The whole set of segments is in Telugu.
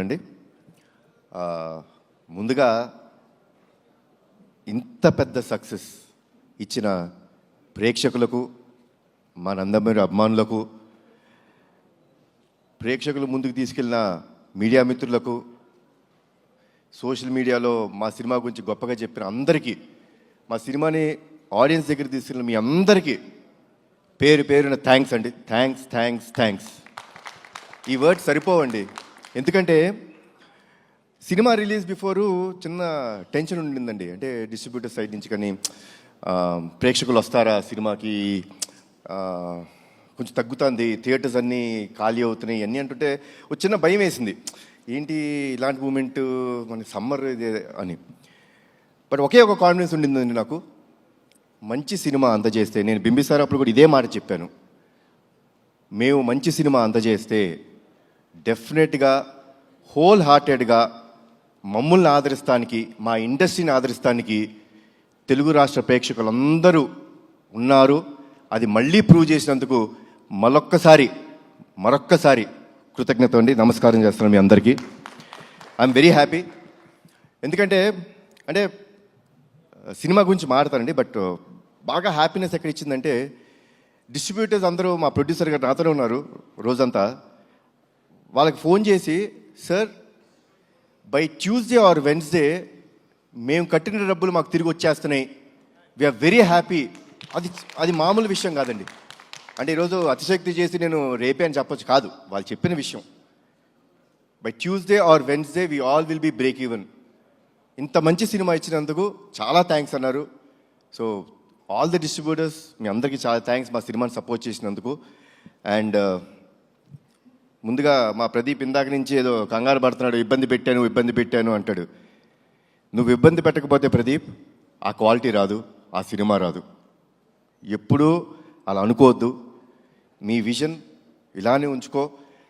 అండి ముందుగా ఇంత పెద్ద సక్సెస్ ఇచ్చిన ప్రేక్షకులకు, మా నందమూరి అభిమానులకు, ప్రేక్షకులు ముందుకు తీసుకెళ్ళిన మీడియా మిత్రులకు, సోషల్ మీడియాలో మా సినిమా గురించి గొప్పగా చెప్పిన అందరికీ, మా సినిమాని ఆడియన్స్ దగ్గర తీసుకెళ్ళిన మీ అందరికీ పేరు పేరున థ్యాంక్స్ అండి. Thanks thanks thanks. ఈ వర్డ్ సరిపోవండి. ఎందుకంటే సినిమా రిలీజ్ బిఫోరు చిన్న టెన్షన్ ఉండిందండి. అంటే డిస్ట్రిబ్యూటర్ సైడ్ నుంచి కానీ ప్రేక్షకులు వస్తారా సినిమాకి, కొంచెం తగ్గుతుంది, థియేటర్స్ అన్నీ ఖాళీ అవుతున్నాయి అన్నీ అంటుంటే ఒక చిన్న భయం వేసింది. ఏంటి ఇలాంటి మూమెంట్ మన సమ్మర్ ఇది అని. బట్ ఒకే ఒక కాన్ఫిడెన్స్ ఉండిందండి నాకు. మంచి సినిమా అందజేస్తే, నేను బింబిసార్ అప్పుడు కూడా ఇదే మాట చెప్పాను, మేము మంచి సినిమా అందజేస్తే డెఫినెట్గా హోల్ హార్టెడ్గా మమ్మల్ని ఆదరిస్తానికి, మా ఇండస్ట్రీని ఆదరిస్తానికి తెలుగు రాష్ట్ర ప్రేక్షకులందరూ ఉన్నారు. అది మళ్ళీ ప్రూవ్ చేసినందుకు మరొక్కసారి కృతజ్ఞత అండి. నమస్కారం చేస్తున్నాను మీ అందరికీ. I'm very happy. ఎందుకంటే సినిమా గురించి మాట్లాడతానండి, బట్ బాగా హ్యాపీనెస్ ఎక్కడ ఇచ్చిందంటే డిస్ట్రిబ్యూటర్స్ అందరూ, మా ప్రొడ్యూసర్ గారు నాతోనే ఉన్నారు రోజంతా, వాళ్ళకి ఫోన్ చేసి, sir by Tuesday or Wednesday మేము కట్టిన డబ్బులు మాకు తిరిగి వచ్చేస్తున్నాయి, వీఆర్ వెరీ హ్యాపీ. అది మామూలు విషయం కాదండి. అంటే ఈరోజు అతిశక్తి చేసి నేను రేపే అని చెప్పొచ్చు కాదు, వాళ్ళు చెప్పిన విషయం. By Tuesday or Wednesday we all will be break even. ఇంత మంచి సినిమా ఇచ్చినందుకు చాలా థ్యాంక్స్ అన్నారు. సో ఆల్ ది డిస్ట్రిబ్యూటర్స్, మీ అందరికీ చాలా థ్యాంక్స్ మా సినిమాని సపోర్ట్ చేసినందుకు. అండ్ ముందుగా మా ప్రదీప్ ఇందాక నుంచి ఏదో కంగారు పడుతున్నాడు, ఇబ్బంది పెట్టాను అంటాడు. నువ్వు ఇబ్బంది పెట్టకపోతే ప్రదీప్ ఆ క్వాలిటీ రాదు, ఆ సినిమా రాదు. ఎప్పుడూ అలా అనుకోవద్దు. మీ విజన్ ఇలానే ఉంచుకో.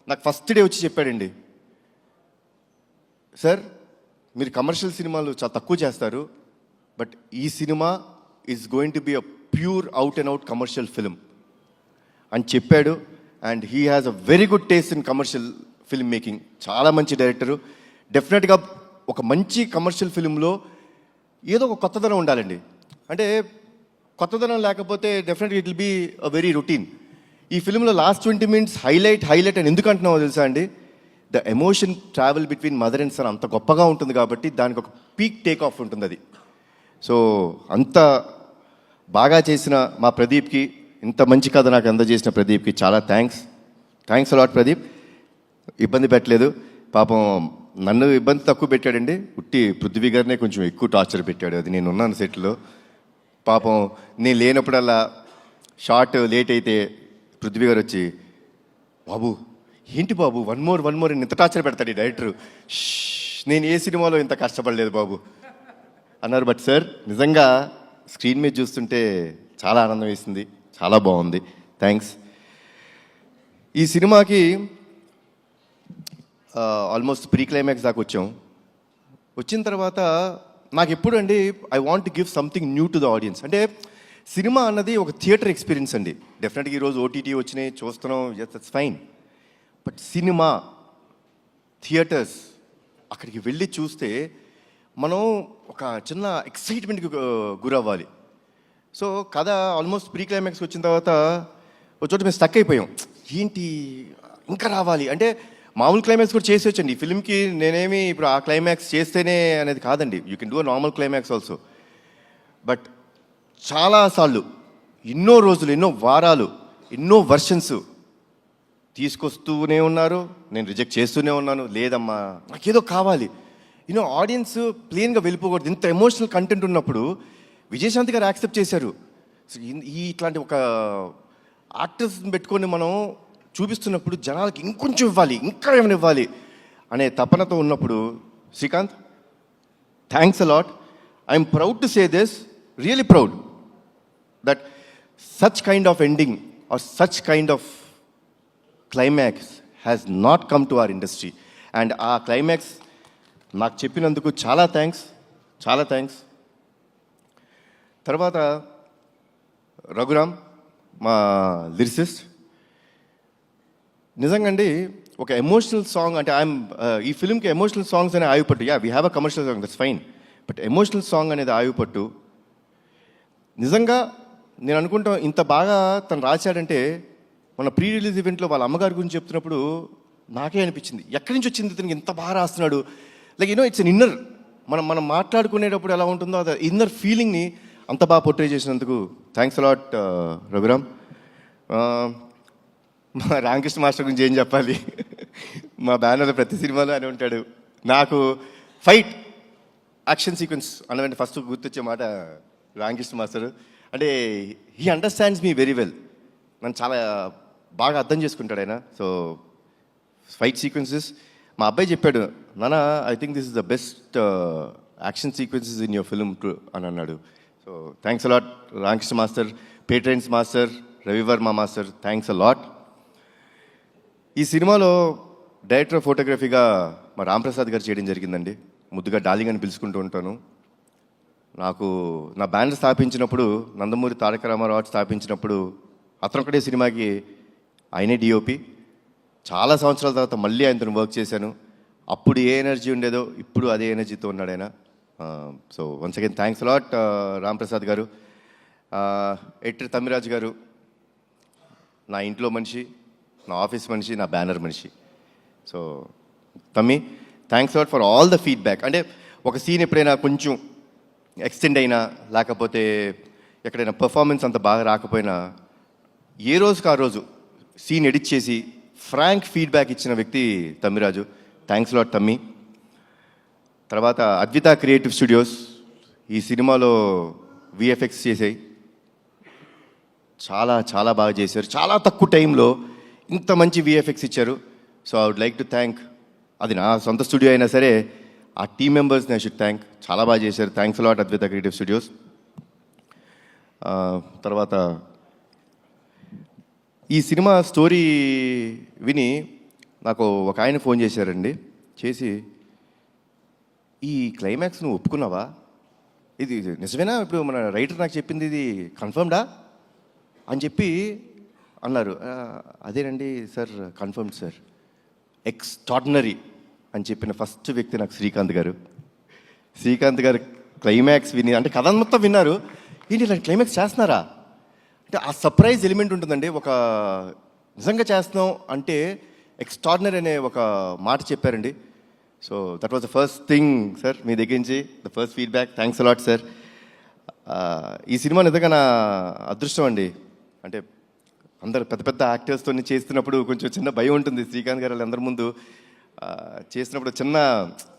నాకు ఫస్ట్ డే వచ్చి చెప్పాడండి, సార్ మీరు కమర్షియల్ సినిమాలు చాలా తక్కువ చేస్తారు, బట్ ఈ cinema is going to be a pure out and out commercial film అని చెప్పాడు. And he has a very good taste in commercial film making. చాలా మంచి డైరెక్టరు. డెఫినెట్గా ఒక మంచి కమర్షియల్ ఫిల్మ్లో ఏదో ఒక కొత్తదనం ఉండాలండి. అంటే కొత్తదనం లేకపోతే డెఫినెట్గా it will be a very routine. ఈ ఫిల్మ్లో లాస్ట్ 20 minutes హైలైట్ అని ఎందుకు అంటున్నామో తెలుసా అండి? The emotion travel between mother and son అంత గొప్పగా ఉంటుంది కాబట్టి దానికి ఒక పీక్ టేక్ ఆఫ్ ఉంటుంది అది. సో అంత బాగా చేసిన మా ప్రదీప్కి, ఇంత మంచి కథ నాకు అందజేసిన ప్రదీప్కి చాలా థ్యాంక్స్ అలాట్ ప్రదీప్. ఇబ్బంది పెట్టలేదు పాపం. నన్ను ఇబ్బంది తక్కువ పెట్టాడండి, ఉట్టి పృథ్వీ గారినే కొంచెం ఎక్కువ టార్చర్ పెట్టాడు. అది నేను ఉన్నాను సెట్లో. పాపం నేను లేనప్పుడల్లా షార్ట్ లేట్ అయితే పృథ్వీ గారు వచ్చి, బాబు ఏంటి బాబు వన్ మోర్ ఇంత టార్చర్ పెడతాడు ఈ డైరెక్టరు, నేను ఏ సినిమాలో ఇంత కష్టపడలేదు బాబు అన్నారు. బట్ సార్ నిజంగా స్క్రీన్ మీద చూస్తుంటే చాలా ఆనందం వేసింది, చాలా బాగుంది. థ్యాంక్స్. ఈ సినిమాకి ఆల్మోస్ట్ ప్రీ క్లైమాక్స్ దాకా వచ్చిన తర్వాత నాకు ఎప్పుడు అండి I want to give something new to the audience. అంటే సినిమా అన్నది ఒక థియేటర్ ఎక్స్పీరియన్స్ అండి. డెఫినెట్గా ఈరోజు ఓటీటీ వచ్చినాయి, చూస్తున్నాం, that's fine. But cinema theatres అక్కడికి వెళ్ళి చూస్తే మనం ఒక చిన్న ఎక్సైట్మెంట్కి గురవ్వాలి. సో కథ ఆల్మోస్ట్ ప్రీ క్లైమాక్స్కి వచ్చిన తర్వాత ఒక చోట మేము స్టక్ అయిపోయాం. ఏంటి ఇంకా రావాలి అంటే, మామూలు క్లైమాక్స్ కూడా చేసి వచ్చండి ఈ ఫిల్మ్కి. నేనేమి ఇప్పుడు ఆ క్లైమాక్స్ చేస్తేనే అనేది కాదండి, you can do a normal climax also. But చాలాసార్లు, ఎన్నో రోజులు, ఎన్నో వారాలు, ఎన్నో వర్షన్స్ తీసుకొస్తూనే ఉన్నారు, నేను రిజెక్ట్ చేస్తూనే ఉన్నాను. లేదమ్మా నాకేదో కావాలి, ఆడియన్స్ ప్లెయిన్గా వెళ్ళిపోకూడదు. ఇంత ఎమోషనల్ కంటెంట్ ఉన్నప్పుడు విజయశాంతి గారు యాక్సెప్ట్ చేశారు. ఇట్లాంటి ఒక యాక్టర్స్ని పెట్టుకొని మనం చూపిస్తున్నప్పుడు జనాలకి ఇంకొంచెం ఇవ్వాలి, ఇంకా ఏమైనా ఇవ్వాలి అనే తపనతో ఉన్నప్పుడు, Srikanth thanks a lot. I'm proud to say this, really proud that such kind of ending or such kind of climax has not come to our industry. And ఆ క్లైమాక్స్ నాకు చెప్పినందుకు చాలా థ్యాంక్స్. తర్వాత రఘురామ్ మా లిరిసిస్ట్, నిజంగా అండి ఒక ఎమోషనల్ సాంగ్ అంటే ఈ ఫిల్మ్కి ఎమోషనల్ సాంగ్స్ అనే ఆయుపట్టు. We have a commercial song, that's fine. But emotional song అనేది ఆయుపట్టు. నిజంగా నేను అనుకుంటాం ఇంత బాగా తను రాశాడంటే మన ప్రీ రిలీజ్ ఈవెంట్లో వాళ్ళ అమ్మగారి గురించి చెప్తున్నప్పుడు నాకే అనిపించింది, ఎక్కడి నుంచి వచ్చింది ఇతనికి ఇంత బాగా రాస్తున్నాడు. లైక్ ఇట్స్ అన్ ఇన్నర్, మనం మనం మాట్లాడుకునేటప్పుడు ఎలా ఉంటుందో అది ఇన్నర్ ఫీలింగ్ని అంత బాగా పోర్ట్రే చేసినందుకు థ్యాంక్స్ అలాట్ రఘురామ్. మా రామకృష్ణ మాస్టర్ గురించి ఏం చెప్పాలి, మా బ్యానర్లో ప్రతి సినిమాలో అని ఉంటాడు. నాకు ఫైట్ యాక్షన్ సీక్వెన్స్ అన్నదంటే ఫస్ట్ గుర్తొచ్చే మాట రామకృష్ణ మాస్టర్. అంటే he understands me very well, నన్ను చాలా బాగా అర్థం చేసుకుంటాడు ఆయన. సో ఫైట్ సీక్వెన్సెస్ మా అబ్బాయి చెప్పాడు, నాన్న I think this is the best action sequences in your film అని అన్నాడు. So thanks a lot Ramakrishna master, పేట్రెన్స్ master, Ravivarma master, thanks a lot. ఈ సినిమాలో డైరెక్టర్ ఆఫ్ ఫోటోగ్రఫీగా మా రాంప్రసాద్ గారు చేయడం జరిగిందండి. ముద్దుగా డార్లింగ్ అని పిలుచుకుంటూ ఉంటాను. నాకు నా బ్యాండ్ స్థాపించినప్పుడు, నందమూరి తారక రామారావు స్థాపించినప్పుడు అతనొక్కడే సినిమాకి ఆయనే డిఓపి. చాలా సంవత్సరాల తర్వాత మళ్ళీ ఆయనతో వర్క్ చేశాను. అప్పుడు ఏ ఎనర్జీ ఉండేదో ఇప్పుడు అదే ఎనర్జీతో ఉన్నాడు ఆయన. So once again thanks a lot Ramprasad గారు. ఎడిటర్ తమ్మిరాజు గారు నా ఇంట్లో మనిషి, నా ఆఫీస్ మనిషి, నా బ్యానర్ మనిషి. సో తమ్మి thanks a lot for all the feedback. అంటే ఒక సీన్ ఎప్పుడైనా కొంచెం ఎక్స్టెండ్ అయినా, లేకపోతే ఎక్కడైనా పర్ఫార్మెన్స్ అంత బాగా రాకపోయినా, ఏ రోజుకి ఆ రోజు సీన్ ఎడిట్ చేసి ఫ్రాంక్ ఫీడ్బ్యాక్ ఇచ్చిన వ్యక్తి తమ్మిరాజు. థ్యాంక్స్ లాట్ తమ్మి. తర్వాత అద్విత క్రియేటివ్ స్టూడియోస్ ఈ సినిమాలో విఎఫ్ఎక్స్ చేసాయి, చాలా చాలా బాగా చేశారు. చాలా తక్కువ టైంలో ఇంత మంచి విఎఫ్ఎక్స్ ఇచ్చారు. So I would like to thank, అది నా సొంత స్టూడియో అయినా సరే ఆ టీమ్ మెంబర్స్ని ఐ షుడ్ థ్యాంక్. చాలా బాగా చేశారు. Thanks a lot Advitha creative studios. తర్వాత ఈ సినిమా స్టోరీ విని నాకు ఒక ఆయన ఫోన్ చేశారండి. చేసి, ఈ క్లైమాక్స్ నువ్వు ఒప్పుకున్నావా, ఇది నిజమేనా, ఇప్పుడు మన రైటర్ నాకు చెప్పింది ఇది కన్ఫర్మ్డా అని చెప్పి అన్నారు. అదేనండి సార్, కన్ఫర్మ్డ్ సార్, ఎక్స్ట్రాడినరీ అని చెప్పిన ఫస్ట్ వ్యక్తి నాకు శ్రీకాంత్ గారు. శ్రీకాంత్ గారు క్లైమాక్స్ విని, అంటే కథ మొత్తం విన్నారు, ఏంటి ఇలా క్లైమాక్స్ చేస్తున్నారా అంటే ఆ సర్ప్రైజ్ ఎలిమెంట్ ఉంటుందండి. ఒక నిజంగా చేస్తున్నాం అంటే ఎక్స్ట్రాడినరీ అనే ఒక మాట చెప్పారండి. So that was the first thing sir, మీ దగ్గర నుంచి the first feedback. Thanks a lot sir. ఈ సినిమా నిజంగా నా అదృష్టం అండి. అంటే అందరు పెద్ద పెద్ద యాక్టర్స్తో చేస్తున్నప్పుడు కొంచెం చిన్న భయం ఉంటుంది. శ్రీకాంత్ గారు అందరి ముందు చేసినప్పుడు చిన్న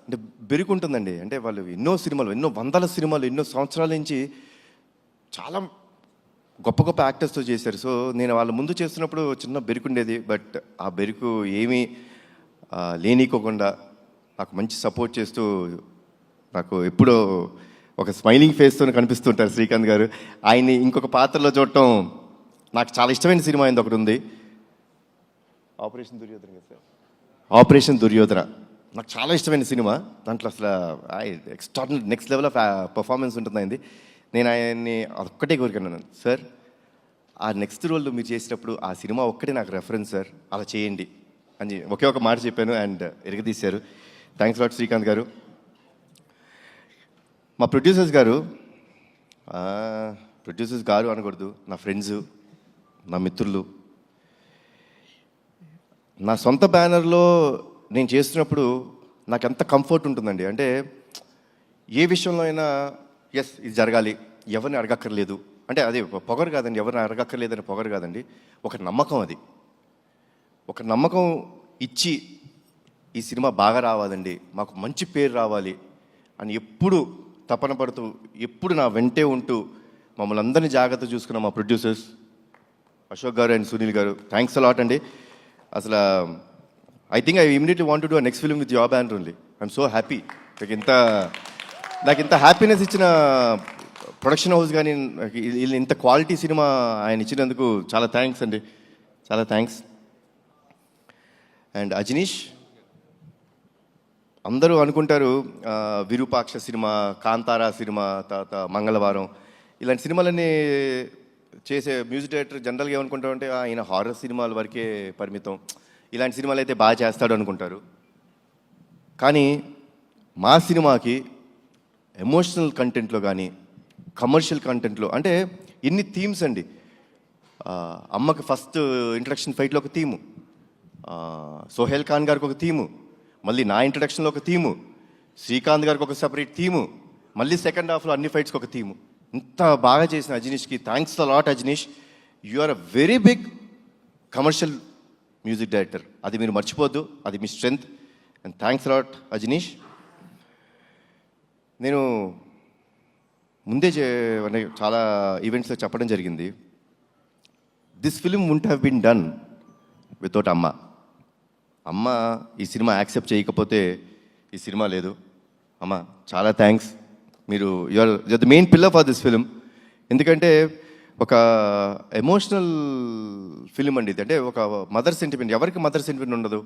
అంటే బెరుకు ఉంటుందండి. అంటే వాళ్ళు ఎన్నో సినిమాలు, ఎన్నో వందల సినిమాలు, ఎన్నో సంవత్సరాల నుంచి చాలా గొప్ప గొప్ప యాక్టర్స్తో చేశారు. సో నేను వాళ్ళ ముందు చేస్తున్నప్పుడు చిన్న బెరుకు ఉండేది. బట్ ఆ బెరుకు ఏమీ లేనికోకుండా నాకు మంచి సపోర్ట్ చేస్తూ, నాకు ఎప్పుడో ఒక స్మైలింగ్ ఫేస్తో కనిపిస్తుంటారు శ్రీకాంత్ గారు. ఆయన్ని ఇంకొక పాత్రలో చూడటం నాకు చాలా ఇష్టమైన సినిమా అయింది ఒకటి ఉంది, ఆపరేషన్ దుర్యోధన కదా సార్. ఆపరేషన్ దుర్యోధన నాకు చాలా ఇష్టమైన సినిమా. దాంట్లో అసలు extraordinary next level of performance ఉంటుంది అయింది. నేను ఆయన్ని ఒక్కటే కోరికన్నాను, సార్ ఆ నెక్స్ట్ రోల్ మీరు చేసినప్పుడు ఆ సినిమా ఒక్కటే నాకు రెఫరెన్స్ సార్, అలా చేయండి అని ఒకే ఒక మాట చెప్పాను. అండ్ ఎరగదీశారు. థ్యాంక్స్ లాట్ శ్రీకాంత్ గారు. మా ప్రొడ్యూసర్స్ గారు అనకూడదు, నా ఫ్రెండ్స్, నా మిత్రులు. నా సొంత బ్యానర్లో నేను చేస్తున్నప్పుడు నాకు ఎంత కంఫర్ట్ ఉంటుందండి. అంటే ఏ విషయంలో అయినా ఎస్ ఇది జరగాలి, ఎవరిని అడగక్కర్లేదు. అంటే అది పొగరు కాదండి, ఎవరిని అడగక్కర్లేదని పొగరు కాదండి, ఒక నమ్మకం. అది ఒక నమ్మకం ఇచ్చి ఈ సినిమా బాగా రావాలండి, మాకు మంచి పేరు రావాలి అని ఎప్పుడు తపన పడుతూ, ఎప్పుడు నా వెంటే ఉంటూ మమ్మల్ని అందరినీ జాగ్రత్త చూసుకున్న మా ప్రొడ్యూసర్స్ అశోక్ గారు అండ్ సునీల్ గారు, థ్యాంక్స్ అలాట్ అండి. అసలు I think I immediately want to do next film with your banner only. I'm so happy. నాకు ఇంత హ్యాపీనెస్ ఇచ్చిన ప్రొడక్షన్ హౌస్ కానీ ఇంత క్వాలిటీ సినిమా ఆయన ఇచ్చినందుకు చాలా థ్యాంక్స్ అండి, చాలా థ్యాంక్స్. అండ్ అజనీష్, అందరూ అనుకుంటారు విరూపాక్ష సినిమా, కాంతారా సినిమా, తర్వాత మంగళవారం, ఇలాంటి సినిమాలన్నీ చేసే మ్యూజిక్ డైరెక్టర్ జనరల్గా ఏమనుకుంటామంటే ఆయన హారర్ సినిమాల వరకే పరిమితం, ఇలాంటి సినిమాలు అయితే బాగా చేస్తాడు అనుకుంటారు. కానీ మా సినిమాకి ఎమోషనల్ కంటెంట్లో కానీ కమర్షియల్ కంటెంట్లో అంటే ఎన్ని థీమ్స్ అండి. అమ్మకి ఫస్ట్ ఇంట్రడక్షన్ ఫైట్లో ఒక థీము, సోహెల్ ఖాన్ గారికి ఒక థీము, మళ్ళీ నా ఇంట్రడక్షన్లో ఒక థీము, శ్రీకాంత్ గారికి ఒక సపరేట్ థీము, మళ్ళీ సెకండ్ హాఫ్లో అన్ని ఫైట్స్కి ఒక థీము. ఇంత బాగా చేసిన అజనీష్కి thanks a lot. Ajaneesh, you are a very big commercial music director. అది మీరు మర్చిపోద్దు, అది మీ strength. And thanks lot Ajaneesh. నేను ముందే చాలా ఈవెంట్స్లో చెప్పడం జరిగింది, this film won't have been done without amma. అమ్మ ఈ సినిమా యాక్సెప్ట్ చేయకపోతే ఈ సినిమా లేదు. అమ్మ చాలా థ్యాంక్స్. మీరు you're the main pillar for this film. ఎందుకంటే ఒక ఎమోషనల్ ఫిలిం అండి ఇది. అంటే ఒక మదర్ సెంటిమెంట్. ఎవరికి మదర్ సెంటిమెంట్ ఉండదు?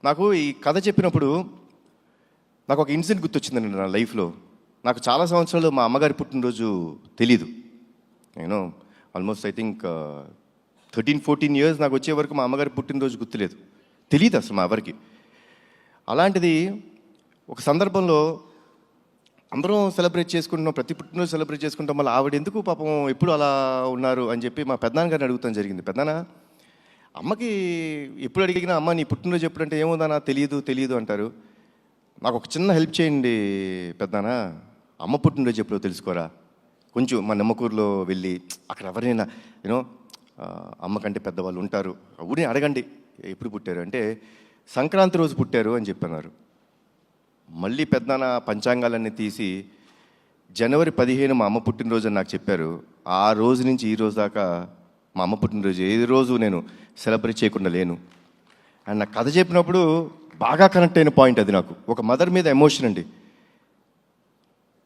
నాకు ఈ కథ చెప్పినప్పుడు నాకు ఒక ఇన్సిడెంట్ గుర్తొచ్చిందండి నా లైఫ్లో. నాకు చాలా సంవత్సరాలు మా అమ్మగారి పుట్టినరోజు తెలీదు. నేను ఆల్మోస్ట్ ఐ థింక్ 13-14 ఇయర్స్ నాకు వచ్చే వరకు మా అమ్మగారి పుట్టినరోజు గుర్తులేదు, తెలియదు అసలు మా ఎవరికి. అలాంటిది ఒక సందర్భంలో అందరం సెలబ్రేట్ చేసుకుంటున్నాం, ప్రతి పుట్టినరోజు సెలబ్రేట్ చేసుకుంటాం. మళ్ళీ ఆవిడ ఎందుకు పాపం ఎప్పుడు అలా ఉన్నారు అని చెప్పి మా పెద్దనాన్న గారిని అడుగుతాం జరిగింది. పెద్దనాన్న, అమ్మకి ఎప్పుడు అడిగినా అమ్మ నీ పుట్టినరోజు ఎప్పుడంటే ఏముందన్నా తెలియదు అంటారు. నాకు ఒక చిన్న హెల్ప్ చేయండి పెద్దనాన్న, అమ్మ పుట్టినరోజు ఎప్పుడో తెలుసుకోరా. కొంచెం మా నిమ్మకూరులో వెళ్ళి అక్కడ ఎవరైనా యూనో అమ్మ కంటే పెద్దవాళ్ళు ఉంటారు, ఊరిని అడగండి ఎప్పుడు పుట్టారు అంటే సంక్రాంతి రోజు పుట్టారు అని చెప్పన్నారు. మళ్ళీ పెద్దనాన్న పంచాంగాలన్నీ తీసి జనవరి 15 మా అమ్మ పుట్టినరోజు అని నాకు చెప్పారు. ఆ రోజు నుంచి ఈ రోజు దాకా మా అమ్మ పుట్టినరోజు ఏ రోజు నేను సెలబ్రేట్ చేయకుండా లేను. అండ్ నాకు కథ చెప్పినప్పుడు బాగా కనెక్ట్ అయిన పాయింట్ అది. నాకు ఒక మదర్ మీద ఎమోషన్ అండి.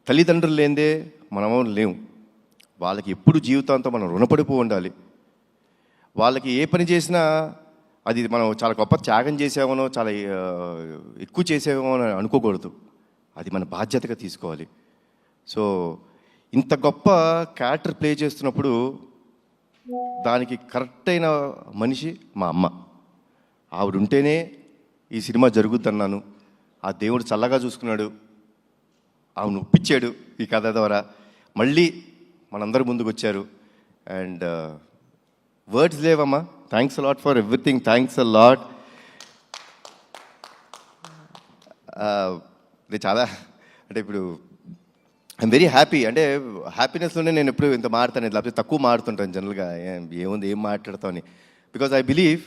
తల్లిదండ్రులు లేనిదే మనం లేవు. వాళ్ళకి ఎప్పుడు జీవితాంతం మనం రుణపడిపో ఉండాలి. వాళ్ళకి ఏ పని చేసినా అది మనం చాలా గొప్ప త్యాగం చేసామనో చాలా ఎక్కువ చేసామో అని అనుకోకూడదు. అది మన బాధ్యతగా తీసుకోవాలి. సో ఇంత గొప్ప క్యారెక్టర్ ప్లే చేస్తున్నప్పుడు దానికి కరెక్ట్ అయిన మనిషి మా అమ్మ. ఆవిడ ఉంటేనే ఈ సినిమా జరుగుద్దన్నాను. ఆ దేవుడు చల్లగా చూసుకున్నాడు, ఆవిడ ఒప్పించాడు ఈ కథ ద్వారా. మళ్ళీ మనందరి ముందుకు వచ్చారు. అండ్ వర్డ్స్ లేవమ్మా. Thanks a lot for everything. Thanks a lot. చాలా అంటే ఇప్పుడు ఐఎమ్ వెరీ హ్యాపీ. అంటే హ్యాపీనెస్లోనే నేను ఎప్పుడు ఇంత మాడతాను, లేకపోతే తక్కువ మాడుతుంటాను జనరల్గా. ఏముంది ఏం మాట్లాడతామని. Because I believe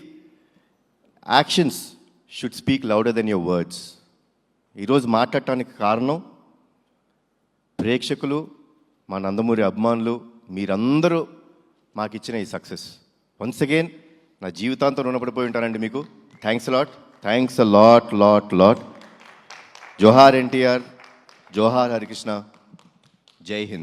actions should speak louder than your words. ఈరోజు మాట్లాడటానికి కారణం ప్రేక్షకులు, మా నందమూరి అభిమానులు, మీరందరూ మాకు ఇచ్చిన ఈ సక్సెస్. వన్స్ అగైన్ నా జీవితాంతం రుణపడిపోయి ఉంటానండి మీకు. Thanks lot. Thanks a lot lot lot. జోహార్ ఎన్టీఆర్, జోహార్ హరికృష్ణ, జై హింద్.